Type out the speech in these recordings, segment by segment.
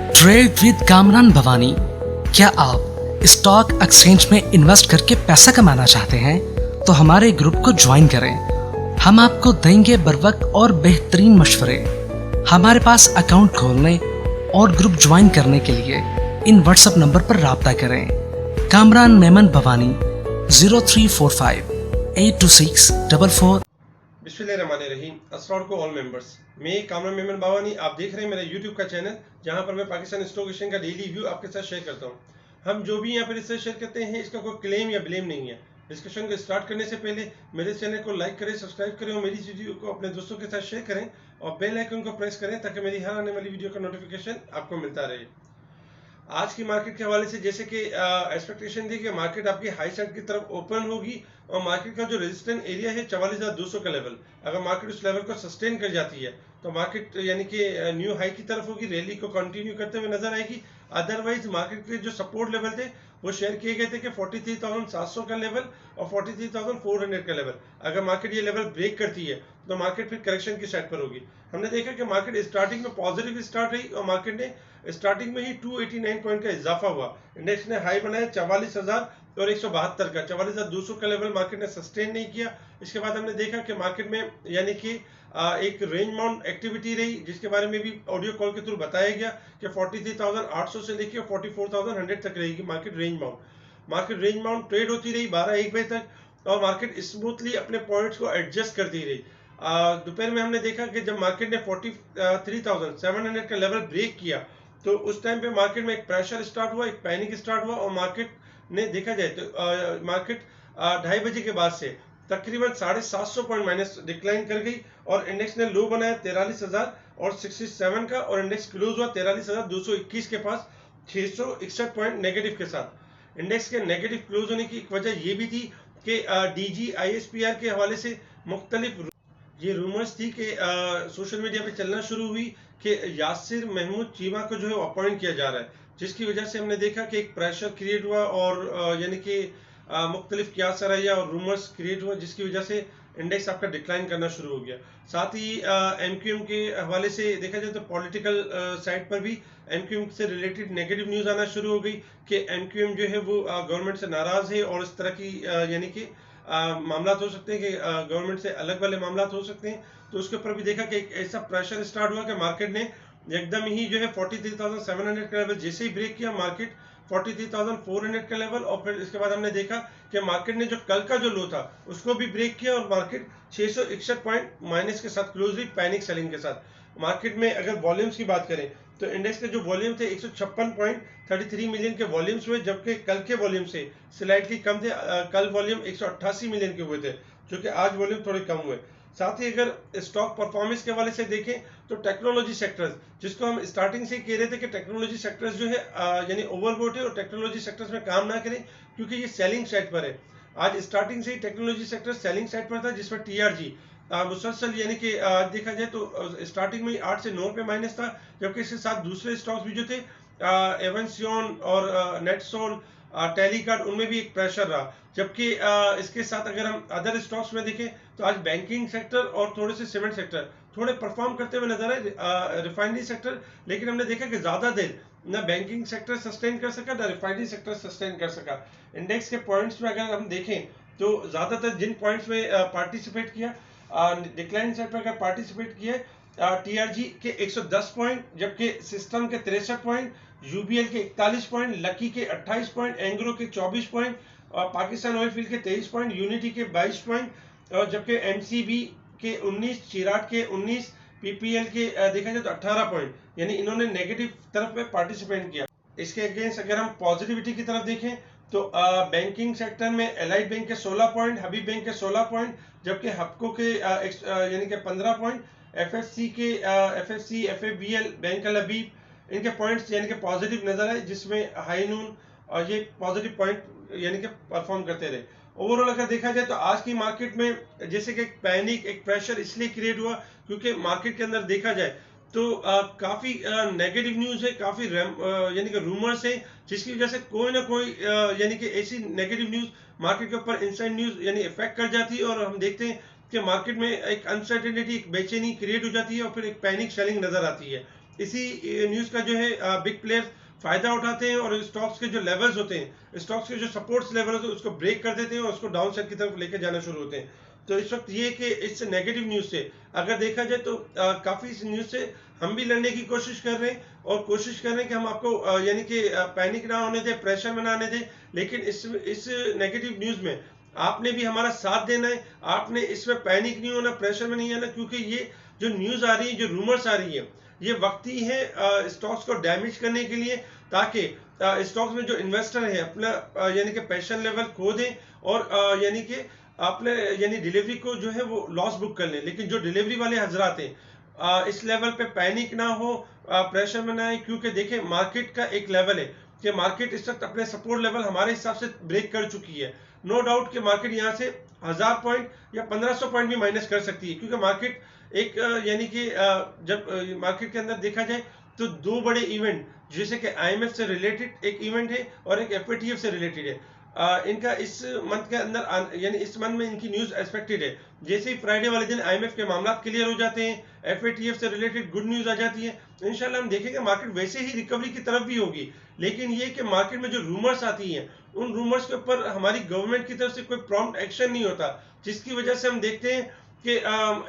Trade with Kamran Bhavani. क्या आप stock exchange में इन्वेस्ट करके पैसा कमाना चाहते हैं तो हमारे ग्रुप को ज्वाइन करें। हम आपको देंगे बर वक्त और बेहतरीन मशवरे। हमारे पास अकाउंट खोलने और ग्रुप ज्वाइन करने के लिए इन व्हाट्सएप नंबर पर राब्ता करें। कामरान मेमन भवानी 0345 82644। बिस्मिल्लाहिर्रहमानिर्रहीम। अस्सलाम वालेकुम ऑल मेंबर्स। मैं कामरान मेमन भवानी, आप देख रहे हैं मेरा यूट्यूब का चैनल जहां पर मैं पाकिस्तान स्टॉक एक्सचेंज का डेली व्यू आपके साथ शेयर करता हूं। हम जो भी यहां पर इससे शेयर करते हैं इसका कोई क्लेम या ब्लेम नहीं है। डिस्कशन को स्टार्ट करने से पहले मेरे चैनल को लाइक करें, सब्सक्राइब करें और मेरी वीडियो को अपने दोस्तों के साथ शेयर करें और बेल आइकन को प्रेस करें ताकि मेरी हर आने वाली वीडियो का नोटिफिकेशन आपको मिलता रहे। आज की मार्केट के हवाले से जैसे कि एक्सपेक्टेशन थी कि मार्केट आपकी हाई साइड की तरफ ओपन होगी और मार्केट का जो रेजिस्टेंस एरिया है 44,200 का लेवल, अगर मार्केट उस लेवल को सस्टेन कर जाती है तो मार्केट यानी कि न्यू हाई की तरफ होगी, रैली को कंटिन्यू करते हुए नजर आएगी। अदरवाइज मार्केट के जो सपोर्ट लेवल थे वो शेयर किए गए थे कि 43,700 का लेवल और 43,400 का लेवल, अगर मार्केट ये लेवल ब्रेक करती है तो मार्केट फिर करेक्शन की साइड पर होगी। हमने देखा कि मार्केट स्टार्टिंग में पॉजिटिव स्टार्ट रही और मार्केट ने स्टार्टिंग में ही 289 पॉइंट का इजाफा हुआ। इंडेक्स ने हाई बनाया 44,000 और 172 का, 44,200 का लेवल मार्केट ने सस्टेन नहीं किया। इसके बाद हमने देखा कि मार्केट में यानी कि एक रेंज बाउंड एक्टिविटी रही जिसके बारे में भी ऑडियो कॉल के थ्रू बताया गया कि 43,800 से लेकर 44,100 तक रहेगी market range bound. Market range bound trade होती रही 12-1 बजे तक और मार्केट स्मूथली अपने पॉइंट्स को एडजस्ट करती रही। दोपहर में हमने देखा कि जब मार्केट ने 43,700 का लेवल ब्रेक किया तो उस टाइम पे मार्केट में एक प्रेशर स्टार्ट हुआ, एक पैनिक स्टार्ट हुआ और मार्केट ने देखा जाए तो मार्केट 2:30 बजे के बाद से तकरीबन 750 पॉइंट माइनस डिक्लाइन कर गई और इंडेक्स ने लो बनाया 43,067 का और इंडेक्स क्लोज हुआ 43,221 के पास 661 पॉइंट नेगेटिव के साथ। इंडेक्स के नेगेटिव क्लोज होने की वजह ये भी थी कि डीजी आईएसपीआर के हवाले से मुख्तलिफ ये रूमर्स थी कि सोशल मीडिया पे चलना शुरू हुई कि यासिर महमूद चीमा को जो है अपॉइंट किया जा रहा है, जिसकी वजह से हमने देखा कि एक प्रेशर क्रिएट हुआ और यानी कि मुख्तलिफ क्यास रहा और रूमर्स क्रिएट हुआ जिसकी वजह से इंडेक्स आपका डिक्लाइन करना शुरू हो गया। साथ ही एमक्यूएम के हवाले से देखा जाए तो पॉलिटिकल साइड पर भी एमक्यूएम से रिलेटेड नेगेटिव न्यूज आना शुरू हो गई कि एमक्यूएम जो है वो गवर्नमेंट से नाराज है और इस तरह की यानी कि मामला हो सकते हैं कि गवर्नमेंट से अलग वाले मामला हो सकते हैं। तो उसके ऊपर भी देखा कि एक ऐसा प्रेशर स्टार्ट हुआ कि मार्केट ने एकदम ही जो है 43,700 का लेवल जैसे ही ब्रेक किया मार्केट 43,400 का लेवल और फिर इसके बाद हमने देखा कि मार्केट ने जो कल का जो लो था उसको भी ब्रेक किया और मार्केट 661 पॉइंट माइनस के साथ क्लोज हुई पैनिक सेलिंग के साथ। मार्केट में अगर वॉल्यूम्स की बात करें तो इंडेक्स के जो वॉल्यूम थे 156.33 मिलियन के वॉल्यूम्स हुए, जबकि कल के वॉल्यूम से स्लाइटली कम थे। कल वॉल्यूम 188 मिलियन के हुए थे जो कि आज वॉल्यूम थोड़े कम हुए। साथ ही अगर स्टॉक परफॉर्मेंस के हवाले से देखें तो टेक्नोलॉजी सेक्टर्स, जिसको हम स्टार्टिंग से कह रहे थे कि टेक्नोलॉजी सेक्टर्स जो है यानी ओवरबोट है और टेक्नोलॉजी सेक्टर्स में काम ना करें क्योंकि ये सेलिंग साइड पर है। आज स्टार्टिंग से ही टेक्नोलॉजी सेक्टर सेलिंग साइड पर था जिसमें टीआरजी मुसलसल यानी कि देखा जाए तो स्टार्टिंग में 8 से 9 पे माइनस था, जबकि इसके साथ दूसरे स्टॉक्स भी जो थे एवेंसियन और नेटसोल टेलीकार्ड उनमें भी एक प्रेशर रहा। जबकि इसके साथ अगर हम अदर स्टॉक्स में देखें तो आज बैंकिंग सेक्टर और थोड़े से सीमेंट सेक्टर थोड़े परफॉर्म करते हुए नजर आए, रिफाइनरी सेक्टर, लेकिन हमने देखा कि ज्यादा देर ना बैंकिंग सेक्टर सस्टेन कर सका ना रिफाइनरी सेक्टर सस्टेन कर सका। इंडेक्स के पॉइंट्स में अगर हम देखें तो ज्यादातर जिन पॉइंट्स में पार्टिसिपेट किया डिक्लाइन साइड पर अगर पार्टिसिपेट किया टीआरजी के 110 पॉइंट, जबकि सिस्टम के 63 पॉइंट, यूबीएल के 41 पॉइंट, लकी के 28 पॉइंट, एंग्रो के 24 पॉइंट, पाकिस्तान ऑयल फील्ड के 23 पॉइंट, यूनिटी के 22 पॉइंट और जबकि एमसीबी के 19, चिराग के 19, पीपीएल के देखा जाए तो 18 पॉइंट, यानी इन्होंने नेगेटिव तरफ में पार्टिसिपेट किया। इसके अगेंस्ट अगर हम पॉजिटिविटी की तरफ देखें तो बैंकिंग सेक्टर में एलाइड बैंक के 16 पॉइंट, हबीब बैंक के 16 पॉइंट, जबकि हबको के यानी कि 15 पॉइंट, एफएफसी एफएबीएल बैंक अल हबीब इनके पॉइंट्स यानी कि पॉजिटिव नजर आए, जिसमें हाई नून और ये पॉजिटिव पॉइंट यानी कि परफॉर्म करते रहे। ओवरऑल अगर देखा जाए तो आज की मार्केट में जैसे कि एक पैनिक एक प्रेशर इसलिए क्रिएट हुआ क्योंकि मार्केट के अंदर देखा जाए तो काफी नेगेटिव न्यूज है, काफी यानी कि रूमर्स है, जिसकी वजह से कोई ना कोई यानी कि ऐसी नेगेटिव न्यूज मार्केट के ऊपर इनसाइड न्यूज यानी इफेक्ट कर जाती है और हम देखते हैं कि मार्केट में एक अनसर्टेनिटी एक बेचैनी क्रिएट हो जाती है और फिर एक पैनिक सेलिंग नजर आती है। इसी न्यूज़ का जो है बिग प्लेयर फायदा उठाते हैं और स्टॉक्स के जो लेवल्स होते हैं, स्टॉक्स के जो सपोर्ट्स लेवल होते हैं उसको ब्रेक कर देते हैं और उसको डाउन साइड की तरफ लेके जाना शुरू होते हैं। तो इस वक्त ये कि इस नेगेटिव न्यूज़ से अगर देखा जाए तो काफ़ी इस न्यूज़ से हम भी लड़ने की कोशिश कर रहे हैं और कोशिश कर रहे हैं कि हम आपको यानी कि पैनिक ना होने दें, प्रेशर में ना आने दें। लेकिन इस नेगेटिव न्यूज़ में आपने भी हमारा साथ देना है, आपने इसमें पैनिक नहीं होना, प्रेशर में नहीं आना, क्योंकि ये जो न्यूज़ आ रही है, जो रूमर्स आ रही है, ये वक्ती है स्टॉक्स को डैमेज करने के लिए, ताकि स्टॉक्स में जो इन्वेस्टर है अपना यानी कि पैशन लेवल खो दें और यानी कि अपने यानी डिलीवरी को जो है वो लॉस बुक कर लें। लेकिन जो डिलीवरी वाले हजरात हैं इस लेवल पे पैनिक ना हो, प्रेशर में ना आए, क्योंकि देखिए मार्केट का एक लेवल है कि मार्केट इस वक्त अपने सपोर्ट लेवल हमारे हिसाब से ब्रेक कर चुकी है। नो डाउट कि मार्केट यहाँ से 1000 पॉइंट या 1500 पॉइंट भी माइनस कर सकती है, क्योंकि मार्केट एक यानी कि जब मार्केट के अंदर देखा जाए तो दो बड़े इवेंट, जैसे कि IMF से रिलेटेड एक इवेंट है और एक FATF से रिलेटेड है। इनका इस मंथ के अंदर यानी इस मंथ में इनकी न्यूज एक्सपेक्टेड है। जैसे ही फ्राइडे वाले दिन IMF के मामला क्लियर हो जाते हैं, FATF से रिलेटेड गुड न्यूज आ जाती है, इंशाल्लाह हम देखेंगे मार्केट वैसे ही रिकवरी की तरफ भी होगी। लेकिन ये कि मार्केट में जो रूमर्स आती हैं उन रूमर्स के ऊपर हमारी गवर्नमेंट की तरफ से कोई प्रॉम्प्ट एक्शन नहीं होता, जिसकी वजह से हम देखते हैं कि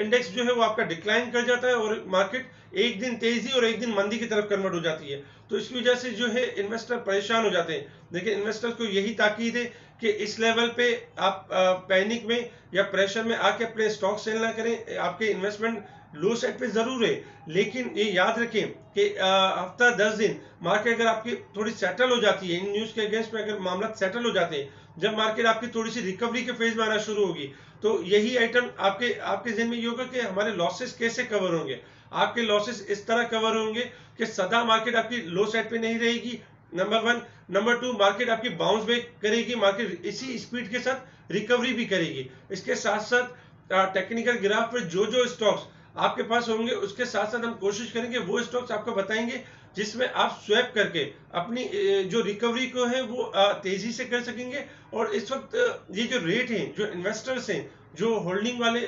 इंडेक्स जो है वो आपका डिक्लाइन कर जाता है और मार्केट एक दिन तेजी और एक दिन मंदी की तरफ कन्वर्ट हो जाती है। तो इसकी वजह से जो है इन्वेस्टर परेशान हो जाते हैं। लेकिन इन्वेस्टर को यही ताकीद है कि इस लेवल पे आप पैनिक में या प्रेशर में आके अपने स्टॉक सेल ना करें। आपके इन्वेस्टमेंट लो साइड पे जरूर है, लेकिन ये याद रखें कि हफ्ता 10 दिन मार्केट अगर आपकी थोड़ी सेटल हो जाती है, इन न्यूज के अगेंस्ट में अगर मामला सेटल हो जाते हैं, जब मार्केट आपकी थोड़ी सी रिकवरी के फेज में आना शुरू होगी, तो यही आइटम आपके जहन में ये होगा कि हमारे लॉसेस कैसे कवर होंगे। आपके लॉसेस इस तरह कवर होंगे कि सदा मार्केट आपकी लो साइड पे नहीं रहेगी, नंबर 1। नंबर 2, मार्केट आपकी बाउंस बैक करेगी, मार्केट इसी स्पीड के साथ रिकवरी भी करेगी। इसके साथ साथ टेक्निकल ग्राफ पर जो जो स्टॉक्स आपके पास होंगे उसके साथ साथ हम कोशिश करेंगे वो स्टॉक्स आपको बताएंगे जिसमें आप स्वैप करके अपनी जो रिकवरी को है वो तेजी से कर सकेंगे। और इस वक्त ये जो रेट है, जो इन्वेस्टर्स हैं, जो होल्डिंग वाले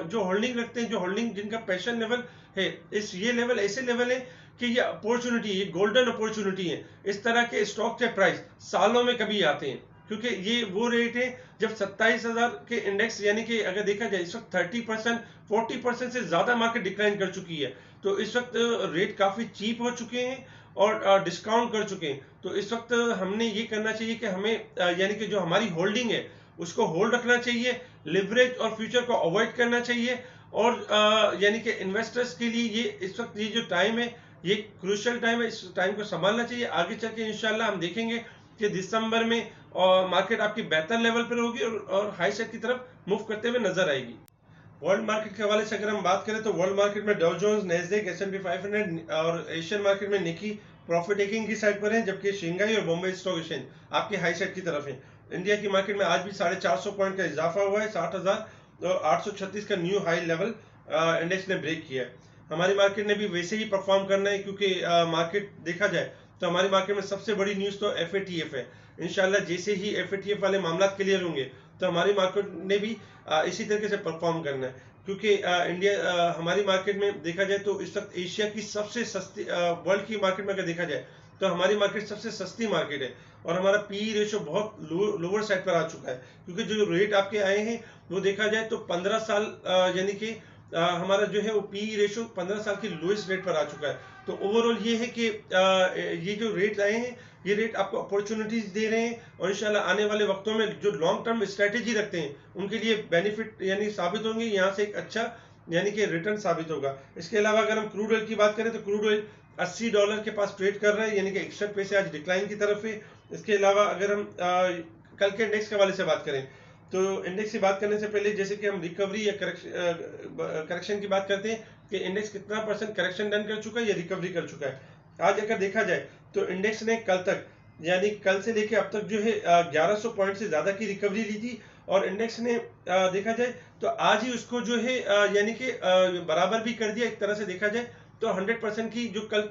जो होल्डिंग रखते हैं, जो होल्डिंग जिनका पैशन लेवल है, ये लेवल ऐसे लेवल है कि ये अपॉर्चुनिटी, ये गोल्डन अपॉर्चुनिटी है। इस तरह के स्टॉक के प्राइस सालों में कभी आते हैं, क्योंकि ये वो रेट है जब 27,000 के इंडेक्स यानी कि अगर देखा जाए इस वक्त 30% 40% से ज्यादा मार्केट डिक्लाइन कर चुकी है। तो इस वक्त रेट काफी चीप हो चुके हैं और डिस्काउंट कर चुके हैं। तो इस वक्त हमने ये करना चाहिए कि हमें यानी कि जो हमारी होल्डिंग है उसको होल्ड रखना चाहिए, लिवरेज और फ्यूचर को अवॉइड करना चाहिए। और यानी कि इन्वेस्टर्स के लिए ये इस वक्त ये जो टाइम है ये क्रूशियल टाइम है, इस टाइम को संभालना चाहिए। आगे चल के इंशाल्लाह हम देखेंगे कि दिसंबर में मार्केट आपकी बेहतर लेवल पर होगी और हाई साइड की तरफ मूव करते हुए नजर आएगी। वर्ल्ड मार्केट के हवाले से अगर हम बात करें तो वर्ल्ड मार्केट में डाउ जोन्स, नैस्डैक, S&P 500 और एशियन मार्केट में निकी प्रॉफिट टेकिंग की साइड पर है, जबकि शंघाई और बॉम्बे स्टॉक एक्सचेंज आपके हाई साइड की तरफ है। इंडिया की मार्केट में आज भी 450 पॉइंट का इजाफा हुआ है, 60,836 का न्यू हाई लेवल इंडेक्स ने ब्रेक किया है। हमारी मार्केट ने भी वैसे ही परफॉर्म करना है, क्योंकि मार्केट देखा जाए तो हमारी मार्केट में सबसे बड़ी न्यूज़ तो FATF है। इंशाल्लाह जैसे ही FATF वाले मामला क्लियर होंगे तो हमारी मार्केट ने भी इसी तरीके से परफॉर्म करना है, क्योंकि इंडिया हमारी मार्केट में देखा जाए तो इस वक्त एशिया की सबसे सस्ती, वर्ल्ड की मार्केट में अगर देखा जाए तो हमारी मार्केट सबसे सस्ती मार्केट है और हमारा PE रेशो बहुत लोअर साइड पर आ चुका है। क्योंकि जो रेट आपके आए हैं वो देखा जाए तो 15 साल यानी कि हमारा जो है वो PE रेशो 15 साल के लोएस्ट रेट पर आ चुका है। तो ओवरऑल ये है कि ये जो रेट आए हैं ये रेट आपको अपॉर्चुनिटीज दे रहे हैं और इंशाल्लाह आने वाले वक्तों में जो लॉन्ग टर्म स्ट्रेटेजी रखते हैं उनके लिए बेनिफिट यानी साबित होंगे, यहाँ से एक अच्छा यानी कि रिटर्न साबित होगा। इसके अलावा अगर हम क्रूड ऑयल की बात करें तो क्रूड ऑयल $80 के पास ट्रेड कर रहा है, यानी कि 61 पैसे आज डिक्लाइन की तरफ है। इसके अलावा अगर हम कल के इंडेक्स के हवाले से बात करें तो इंडेक्स की बात करने से पहले जैसे कि हम रिकवरी या करेक्शन की बात करते हैं कि इंडेक्स कितना % करेक्शन डन कर चुका है या रिकवरी कर चुका है। आज अगर देखा जाए तो इंडेक्स ने कल तक यानी कल से लेके अब तक जो है 1100 पॉइंट से ज्यादा की रिकवरी ली थी और इंडेक्स ने देखा जाए तो आज ही उसको जो है यानी कि बराबर भी कर दिया। एक तरह से देखा जाए तो 100% की जो कल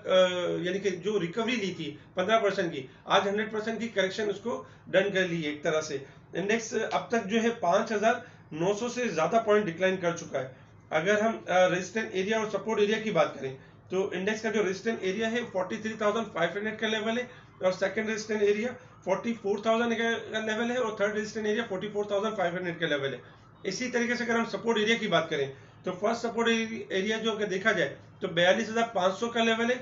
यानी कि जो रिकवरी ली थी 15% की, आज 100% की करेक्शन उसको डन कर ली है। एक तरह से इंडेक्स अब तक जो है 5900 से ज्यादा पॉइंट डिक्लाइन कर चुका है। अगर हम रेजिस्टेंट एरिया और सपोर्ट एरिया की बात करें तो इंडेक्स का जो रेजिस्टेंस एरिया है 43,500 का लेवल है, और सेकंड रेजिस्टेंस एरिया 44,000 का लेवल है, और थर्ड रेजिस्टेंस एरिया 44,500 का लेवल है। इसी तरीके से अगर हम सपोर्ट एरिया की बात करें तो फर्स्ट सपोर्ट एरिया जो अगर देखा जाए तो 42,500 का लेवल है,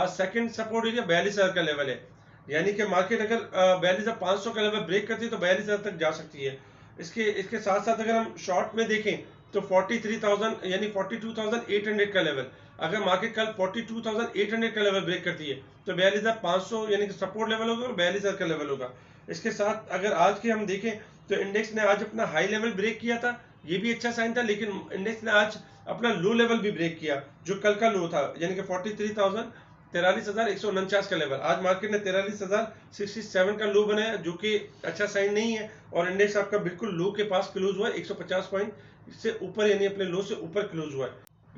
सेकंड सपोर्ट एरिया 42,000 का लेवल है। यानी कि मार्केट अगर 42,500 का लेवल ब्रेक करती है तो 42,000 तक जा सकती है। इसके साथ साथ अगर हम शॉर्ट में देखें तो 43,000 यानी 42,800 का लेवल, अगर मार्केट कल 42,800 का लेवल ब्रेक करती है तो 42,500 यानी कि सपोर्ट लेवल होगा और 42,000 का लेवल होगा। इसके साथ अगर आज के हम देखें तो इंडेक्स ने आज अपना हाई लेवल ब्रेक किया था, ये भी अच्छा साइन था, लेकिन इंडेक्स ने आज अपना लो लेवल भी ब्रेक किया जो कल का लो था, यानी कि 43,149 का लेवल। आज मार्केट ने 43,067 का लो बनाया जो कि अच्छा साइन नहीं है, और इंडेक्स आपका बिल्कुल लो के पास क्लोज हुआ है, 150 पॉइंट से ऊपर यानी अपने लो से ऊपर क्लोज हुआ है।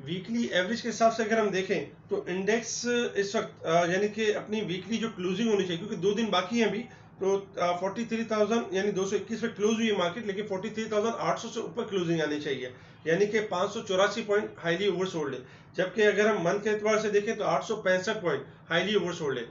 वीकली एवरेज के हिसाब से अगर हम देखें तो इंडेक्स इस वक्त यानी कि अपनी वीकली जो क्लोजिंग होनी चाहिए, क्योंकि 2 दिन बाकी हैं अभी, तो 43,000 यानी 221 पे क्लोज हुई है मार्केट, लेकिन 43,800 से ऊपर क्लोजिंग आनी चाहिए, यानी कि 584 पॉइंट हाईली ओवरसोल्ड है। जबकि अगर हम मंथ के एतबार से देखें तो 865 पॉइंट हाईली ओवरसोल्ड है।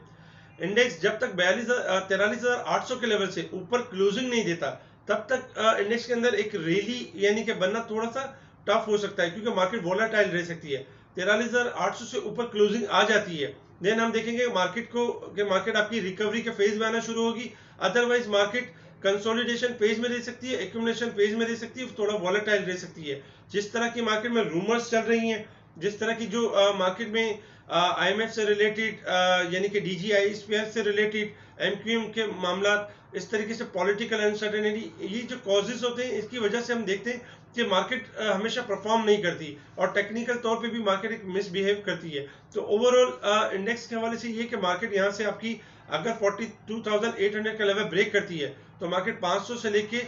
इंडेक्स जब तक 43,800 के लेवल से ऊपर क्लोजिंग नहीं देता तब तक इंडेक्स के अंदर एक रैली यानी कि बनना थोड़ा सा टफ हो सकता है, क्योंकि मार्केट वोलेटाइल रह सकती है। 43,800 से ऊपर क्लोजिंग आ जाती है, देन हम देखेंगे मार्केट आपकी रिकवरी के फेज में आना शुरू होगी। अदरवाइज मार्केट कंसोलिडेशन फेज में रह सकती है, एक्यूमुलेशन फेज में रह सकती है, थोड़ा वोलेटाइल रह सकती है। जिस तरह की मार्केट में रूमर्स चल रही हैं, जिस तरह की जो मार्केट में IMF से रिलेटेड यानी कि DGI से रिलेटेड MQM के मामला, इस तरीके से पॉलिटिकल अनसर्टेनिटी, ये जो कॉजेज होते हैं इसकी वजह से हम देखते हैं कि मार्केट हमेशा परफॉर्म नहीं करती, और टेक्निकल तौर पे भी मार्केट एक मिसबिहेव करती है। तो ओवरऑल इंडेक्स के हवाले से ये कि मार्केट यहाँ से आपकी अगर 42,800 का लेवल ब्रेक करती है तो मार्केट 500 से लेके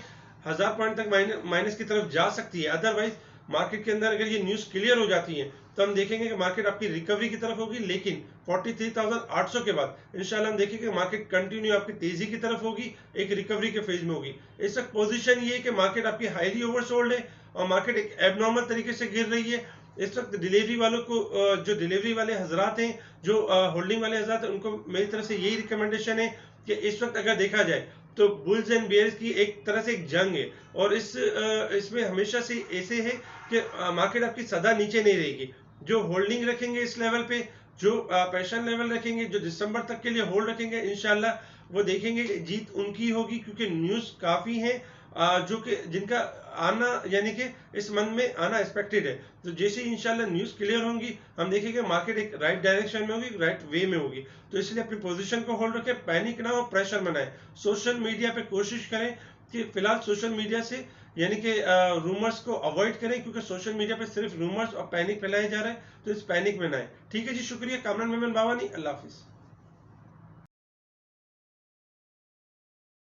1000 पॉइंट तक माइनस की तरफ जा सकती है। अदरवाइज मार्केट के अंदर अगर ये न्यूज़ क्लियर हो जाती है तो हम देखेंगे कि मार्केट आपकी रिकवरी की तरफ होगी, लेकिन 43,800 के बाद इंशाल्लाह हम देखेंगे मार्केट कंटिन्यू आपकी तेजी की तरफ होगी, एक रिकवरी के फेज में होगी। इस वक्त पोजीशन ये है कि मार्केट आपकी हाईली ओवरसोल्ड है और मार्केट एक एबनॉर्मल तरीके से गिर रही है। इस वक्त डिलीवरी वालों को जो डिलीवरी वाले हजरात हैं, जो होल्डिंग वाले हजरात हैं, उनको मेरी तरफ से यही रिकमेंडेशन है कि इस वक्त अगर देखा जाए तो बुल्स एंड बियर्स की एक तरह से एक जंग है, और इसमें हमेशा से ऐसे है कि मार्केट आपकी सदा नीचे नहीं रहेगी। जो होल्डिंग रखेंगे इस लेवल पे, जो पैशन लेवल रखेंगे, जो दिसंबर तक के लिए होल्ड रखेंगे, इंशाल्लाह वो देखेंगे जीत उनकी होगी, क्योंकि न्यूज़ काफ़ी है जो कि जिनका आना यानी कि इस मंथ में आना एक्सपेक्टेड है। तो जैसे ही इंशाल्लाह न्यूज़ क्लियर होंगी हम देखेंगे मार्केट एक राइट डायरेक्शन में होगी, राइट वे में होगी। तो इसलिए अपनी पोजीशन को होल्ड रखें, पैनिक ना हो, प्रेशर बनाएं। सोशल मीडिया पे कोशिश करें कि फिलहाल सोशल मीडिया से यानी कि रूमर्स को अवॉइड करें, क्योंकि सोशल मीडिया पे सिर्फ रूमर्स और पैनिक फैलाया जा रहा है, तो इस पैनिक में ना आए। ठीक है जी, शुक्रिया। कामरान मेमन बावानी, अल्लाह हाफिज़।